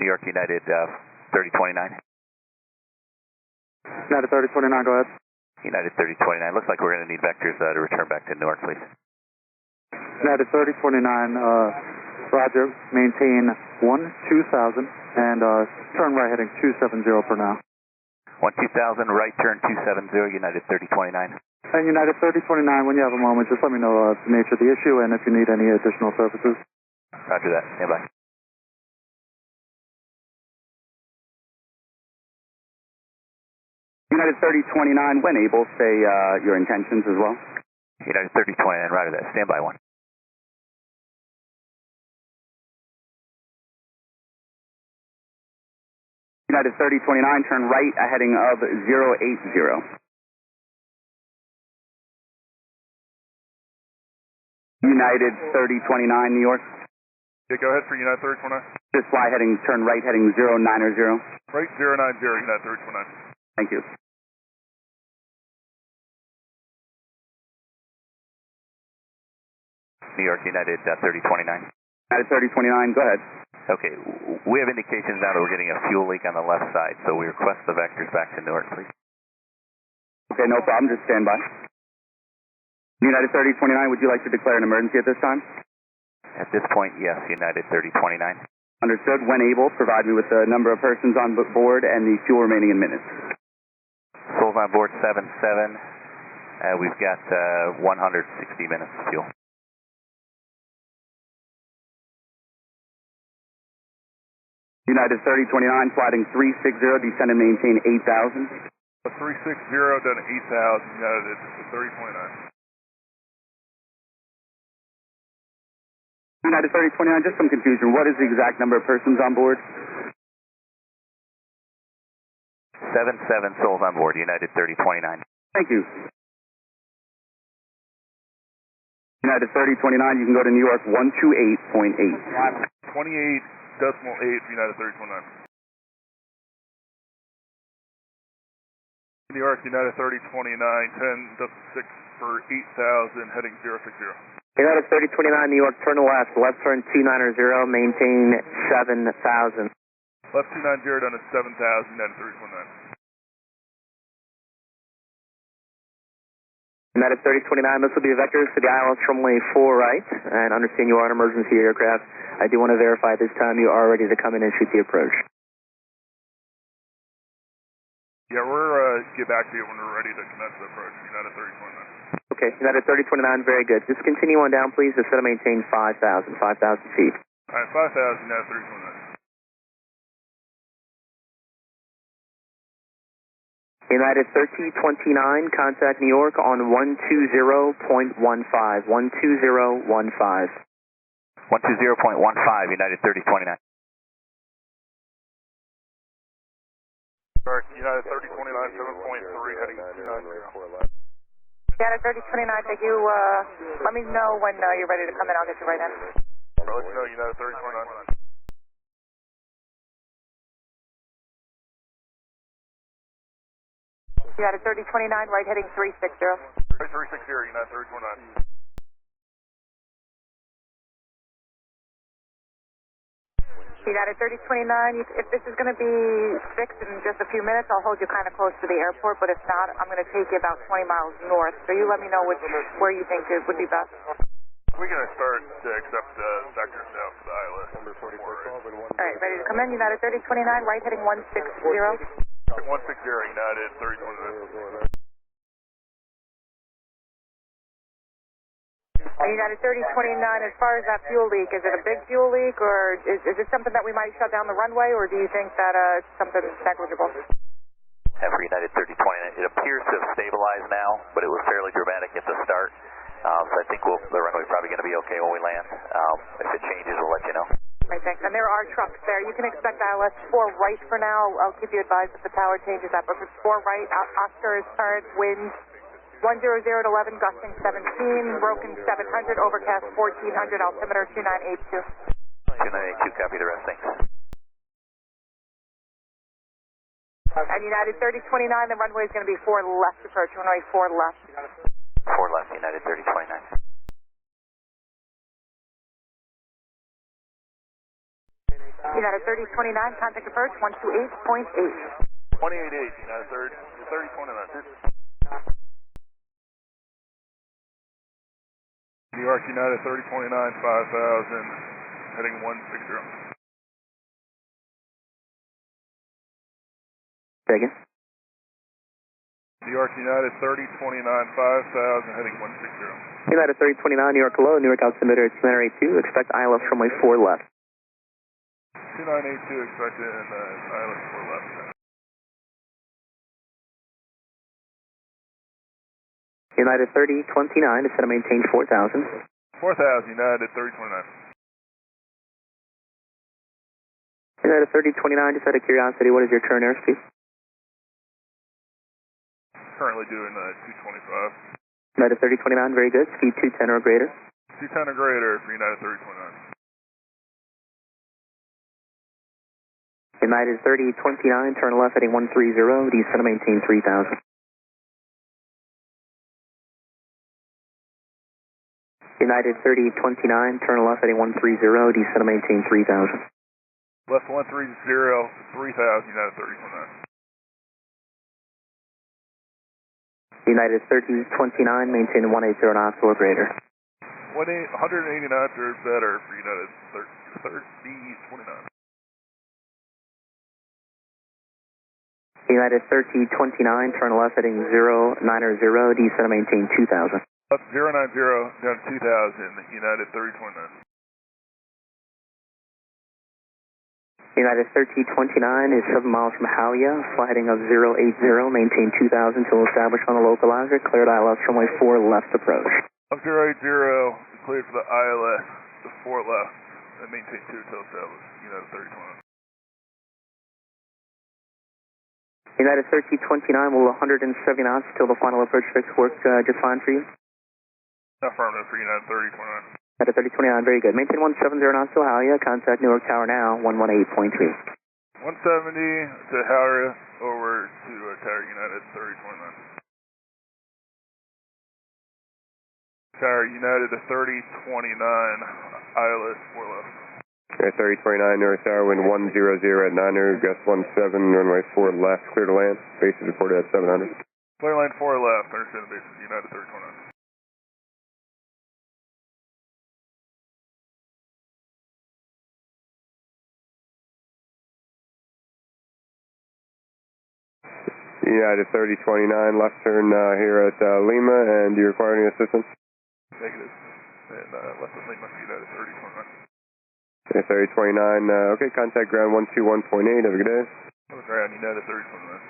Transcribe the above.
New York United 3029. United 3029, go ahead. United 3029. Looks like we're going to need vectors to return back to Newark, please. United 3029, roger. Maintain 12000 and turn right heading 270 for now. 12000, right turn 270, United 3029. And United 3029, when you have a moment, just let me know the nature of the issue and if you need any additional services. Roger that. Stand by. United 3029, when able, say your intentions as well. United 3029, roger that. Stand by 1. United 3029, turn right, a heading of 080. United 3029, New York. Yeah, go ahead for United 3029. Just fly heading, turn right heading 090. Right 090, United 3029. Thank you. New York United 3029. United 3029, go ahead. Okay, we have indications now that we're getting a fuel leak on the left side, so we request the vectors back to Newark, please. Okay, no problem, just stand by. United 3029, would you like to declare an emergency at this time? At this point, yes, United 3029. Understood. When able, provide me with the number of persons on board and the fuel remaining in minutes. Souls on board 77. We've got 160 minutes of fuel. United 3029, sliding 360, descend and maintain 8,000. 360, done 8,000, United 3029. United 3029, just some confusion. What is the exact number of persons on board? 77 souls on board, United 3029. Thank you. United 3029, you can go to New York 128.8. 28.8, United 3029. New York United 3029, 10.6 for 8,000, heading 060. United 3029, New York, turn left turn 290, maintain 7,000. Left 290, down to 7,000, United 3029. United 3029, this will be vectors to the ILS runway 4 right, and understand you are an emergency aircraft. I do want to verify this time you are ready to come in and shoot the approach. Yeah, we're get back to you when we're ready to commence the approach, United 3029. Okay, United 3029, very good. Just continue on down, please. Just set to maintain 5,000 feet. All right, 5,000, United 3029. United 3029, contact New York on 120.15, 12015. 120.15, United 3029. United 3029, 7.3, heading 290. United 3029, thank you. Let me know when you're ready to come in. I'll get you right in. I'll let you know, United 3029. United 3029, right heading 360. Right 360, United 3029. United 3029, if this is going to be fixed in just a few minutes, I'll hold you kind of close to the airport, but if not, I'm going to take you about 20 miles north. So you let me know where you think it would be best. We're going to start to accept vectors now for the ILS. All right, ready to come in. United 3029, right heading 160. 160, United 3029. United 3029, as far as that fuel leak, is it a big fuel leak, or is it something that we might shut down the runway, or do you think that it's something negligible? For United 3029, it appears to have stabilized now, but it was fairly dramatic at the start. So I think the runway's probably going to be okay when we land. If it changes, we'll let you know. Right, thanks. And there are trucks there. You can expect ILS 4 right for now. I'll keep you advised if the tower changes that. But if it's 4 right, Oscar is current, wind 100 at 11, gusting 17, broken 700, overcast 1400, altimeter 2982. 2982, copy the rest, thanks. And United 3029, the runway is going to be 4 left approach, runway 4 left. 4 left, United 3029. United 3029, contact approach 128.8. 188, United 3029. New York United 3029, 5000, heading 160. Second. New York United 3029, 5000, heading 160. United 3029, New York hello, Newark altimeter 2982, expect ILS runway 4 left. 2982, expected ILS 4 left. United 3029, descend and maintain 4000. 4000, United 3029. United 3029, just out of curiosity, what is your current airspeed? Currently doing 225. United 3029, very good. Speed 210 or greater. 210 or greater for United 3029. United 3029, turn left heading 130, descend and maintain 3000. United 3029, turn left heading 130, descend and maintain 3000. Left 130, 3000, United 3029. United 3029, maintain 180 knots or greater. 180 knots or better for United 3029. United 3029, turn left heading 090, descend and maintain 2000. Left 090, down to 2000, United 3029. United 3029 is 7 miles from Halia, fly heading of 080, maintain 2000 till established on the localizer, cleared ILS runway 4 left approach. Left 080, cleared for the ILS, the 4 left, and maintain 2 till established, United 3029. United 3029 will 170 knots till the final approach fix work just fine for you? Affirmative for United 3029. United 3029, very good. Maintain 170 knots to Halia, contact Newark Tower now, 118.3. 170 to Halia, over to Tower United 3029. Tower United 3029, ILS 4 left. Okay, 3029, Newark Tower, wind 100 at 900, gust 17, runway 4 left, clear to land. Base is reported at 700. Clear line 4 left, understand the base is United 3029. United 3029, left turn here at Lima, and do you require any assistance? Negative. And left of Lima, United 3029. Okay, 3029, okay, contact ground 121.8, have a good day. Ground United 3029.